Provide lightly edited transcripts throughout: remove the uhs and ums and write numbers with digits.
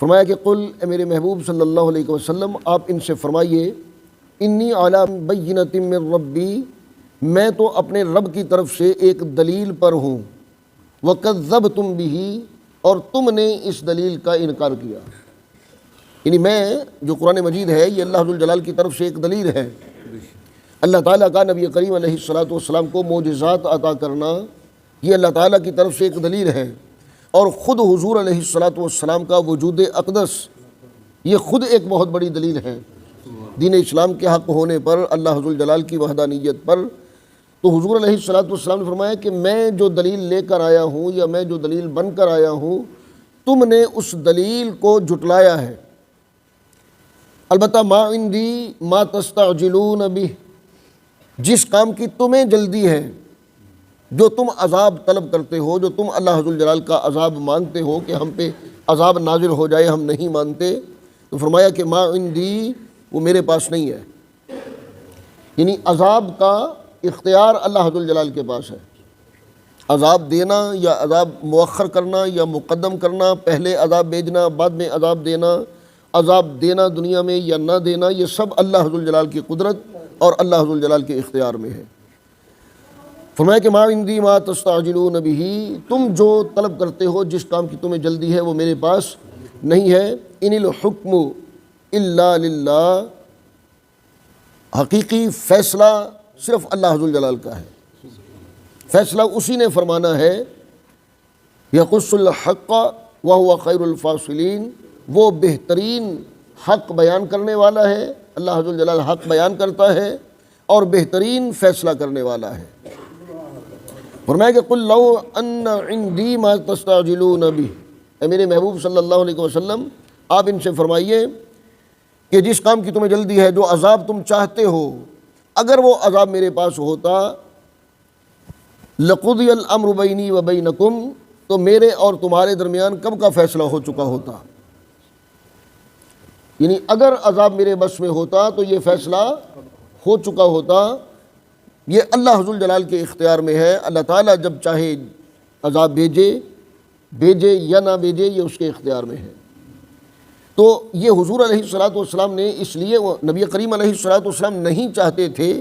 فرمایا کہ قل، اے میرے محبوب صلی اللہ علیہ وسلم آپ ان سے فرمائیے، انی علی بینۃ من ربی، میں تو اپنے رب کی طرف سے ایک دلیل پر ہوں، وکذبتم بہ، اور تم نے اس دلیل کا انکار کیا۔ یعنی میں جو قرآن مجید ہے یہ اللہ ذوالجلال کی طرف سے ایک دلیل ہے۔ اللہ تعالیٰ کا نبی کریم علیہ الصلاۃ والسلام کو معجزات عطا کرنا یہ اللہ تعالیٰ کی طرف سے ایک دلیل ہے، اور خود حضور علیہ الصلاۃ والسلام کا وجود اقدس یہ خود ایک بہت بڑی دلیل ہے دین اسلام کے حق ہونے پر، اللہ ذوالجلال کی وحدانیت پر۔ تو حضور علیہ الصلاۃ والسلام نے فرمایا کہ میں جو دلیل لے کر آیا ہوں یا میں جو دلیل بن کر آیا ہوں، تم نے اس دلیل کو جھٹلایا ہے۔ البتہ ما عندی ما تستعجلون بہ، جس کام کی تمہیں جلدی ہے، جو تم عذاب طلب کرتے ہو، جو تم اللہ ذوالجلال کا عذاب مانگتے ہو کہ ہم پہ عذاب نازل ہو جائے، ہم نہیں مانتے، تو فرمایا کہ ما عندی، وہ میرے پاس نہیں ہے۔ یعنی عذاب کا اختیار اللہ ذوالجلال کے پاس ہے، عذاب دینا یا عذاب مؤخر کرنا یا مقدم کرنا، پہلے عذاب بھیجنا بعد میں عذاب دینا، عذاب دینا دنیا میں یا نہ دینا، یہ سب اللہ ذوالجلال کی قدرت اور اللہ ذوالجلال کے اختیار میں ہے۔ فرمایا کہ ما عندی ما تستعجلون بہ، تم جو طلب کرتے ہو، جس کام کی تمہیں جلدی ہے، وہ میرے پاس نہیں ہے۔ ان الحکم الا للہ، حقیقی فیصلہ صرف اللہ ذوالجلال کا ہے، فیصلہ اسی نے فرمانا ہے۔ یقص الحق وہو خیر الفاصلین، وہ بہترین حق بیان کرنے والا ہے، اللہ ذوالجلال حق بیان کرتا ہے اور بہترین فیصلہ کرنے والا ہے۔ فرمایا کہ قل لو ان عندی ما تستعجلون بہ، اے میرے محبوب صلی اللہ علیہ وسلم آپ ان سے فرمائیے کہ جس کام کی تمہیں جلدی ہے، جو عذاب تم چاہتے ہو، اگر وہ عذاب میرے پاس ہوتا، لقضی الامر بینی و بینکم، تو میرے اور تمہارے درمیان کب کا فیصلہ ہو چکا ہوتا۔ یعنی اگر عذاب میرے بس میں ہوتا تو یہ فیصلہ ہو چکا ہوتا۔ یہ اللہ ذوالجلال کے اختیار میں ہے، اللہ تعالیٰ جب چاہے عذاب بھیجے یا نہ بھیجے، یہ اس کے اختیار میں ہے۔ تو یہ حضور علیہ الصلاۃ والسلام نے اس لیے، نبی کریم علیہ الصلاۃ والسلام نہیں چاہتے تھے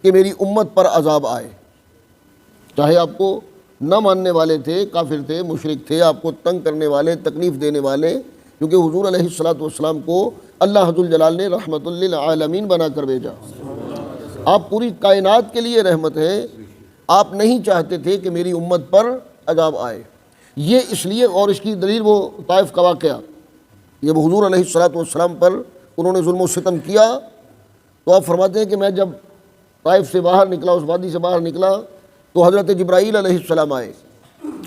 کہ میری امت پر عذاب آئے، چاہے آپ کو نہ ماننے والے تھے، کافر تھے، مشرک تھے، آپ کو تنگ کرنے والے، تکلیف دینے والے، کیونکہ حضور علیہ الصلاۃ والسلام کو اللہ ذوالجلال نے رحمت للعالمین بنا کر بھیجا۔ آپ پوری کائنات کے لیے رحمت ہیں، آپ نہیں چاہتے تھے کہ میری امت پر عذاب آئے۔ یہ اس لیے، اور اس کی دلیل وہ طائف کا واقعہ، یہ حضور علیہ الصلاۃ والسلام پر انہوں نے ظلم و ستم کیا، تو آپ فرماتے ہیں کہ میں جب طائف سے باہر نکلا، اس وادی سے باہر نکلا، تو حضرت جبرائیل علیہ السلام آئے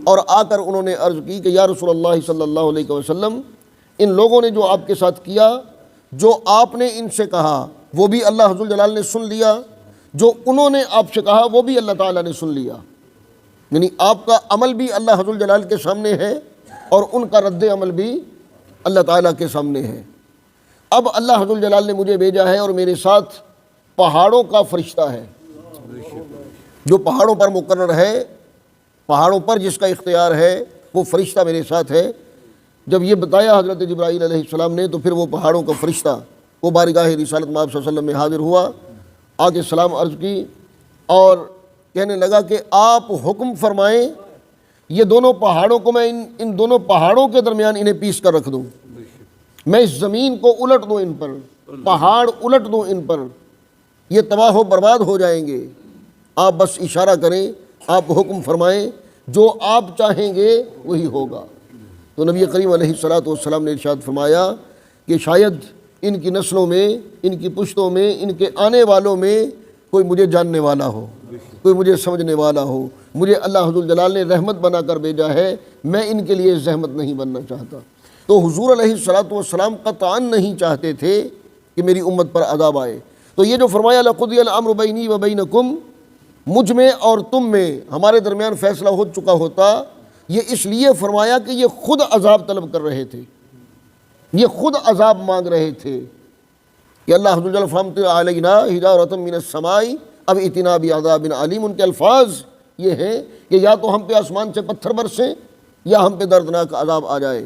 اور آ کر انہوں نے عرض کی کہ یا رسول اللہ صلی اللہ علیہ وسلم، ان لوگوں نے جو آپ کے ساتھ کیا، جو آپ نے ان سے کہا وہ بھی اللہ ذوالجلال نے سن لیا، جو انہوں نے آپ سے کہا وہ بھی اللہ تعالیٰ نے سن لیا۔ یعنی آپ کا عمل بھی اللہ ذوالجلال کے سامنے ہے اور ان کا رد عمل بھی اللہ تعالیٰ کے سامنے ہے۔ اب اللہ ذوالجلال نے مجھے بھیجا ہے اور میرے ساتھ پہاڑوں کا فرشتہ ہے، جو پہاڑوں پر مقرر ہے، پہاڑوں پر جس کا اختیار ہے، وہ فرشتہ میرے ساتھ ہے۔ جب یہ بتایا حضرت جبرائیل علیہ السلام نے، تو پھر وہ پہاڑوں کا فرشتہ وہ بارگاہ رسالت میں آپ صلی اللہ علیہ وسلم میں حاضر ہوا، آگے سلام عرض کی اور کہنے لگا کہ آپ حکم فرمائیں، یہ دونوں پہاڑوں کو میں ان دونوں پہاڑوں کے درمیان انہیں پیس کر رکھ دوں، میں اس زمین کو الٹ دوں، ان پر پہاڑ الٹ دوں، ان پر یہ تباہ و برباد ہو جائیں گے۔ آپ بس اشارہ کریں، آپ حکم فرمائیں، جو آپ چاہیں گے وہی ہوگا۔ تو نبی کریم علیہ الصلاۃ والسلام نے ارشاد فرمایا کہ شاید ان کی نسلوں میں، ان کی پشتوں میں، ان کے آنے والوں میں کوئی مجھے جاننے والا ہو، کوئی مجھے سمجھنے والا ہو۔ مجھے اللہ ذوالجلال نے رحمت بنا کر بھیجا ہے، میں ان کے لیے زحمت نہیں بننا چاہتا۔ تو حضور علیہ الصلاۃ والسلام قطعاً نہیں چاہتے تھے کہ میری امت پر عذاب آئے۔ تو یہ جو فرمایا لقضی الامر بینی و بینکم، مجھ میں اور تم میں، ہمارے درمیان فیصلہ ہو چکا ہوتا، یہ اس لیے فرمایا کہ یہ خود عذاب طلب کر رہے تھے، یہ خود عذاب مانگ رہے تھے کہ اللہ عزوجل فامطر علینا حجارۃ من السماء اب اتنا بعذاب علیم۔ ان کے الفاظ یہ ہیں کہ یا تو ہم پہ آسمان سے پتھر برسیں یا ہم پہ دردناک عذاب آ جائے۔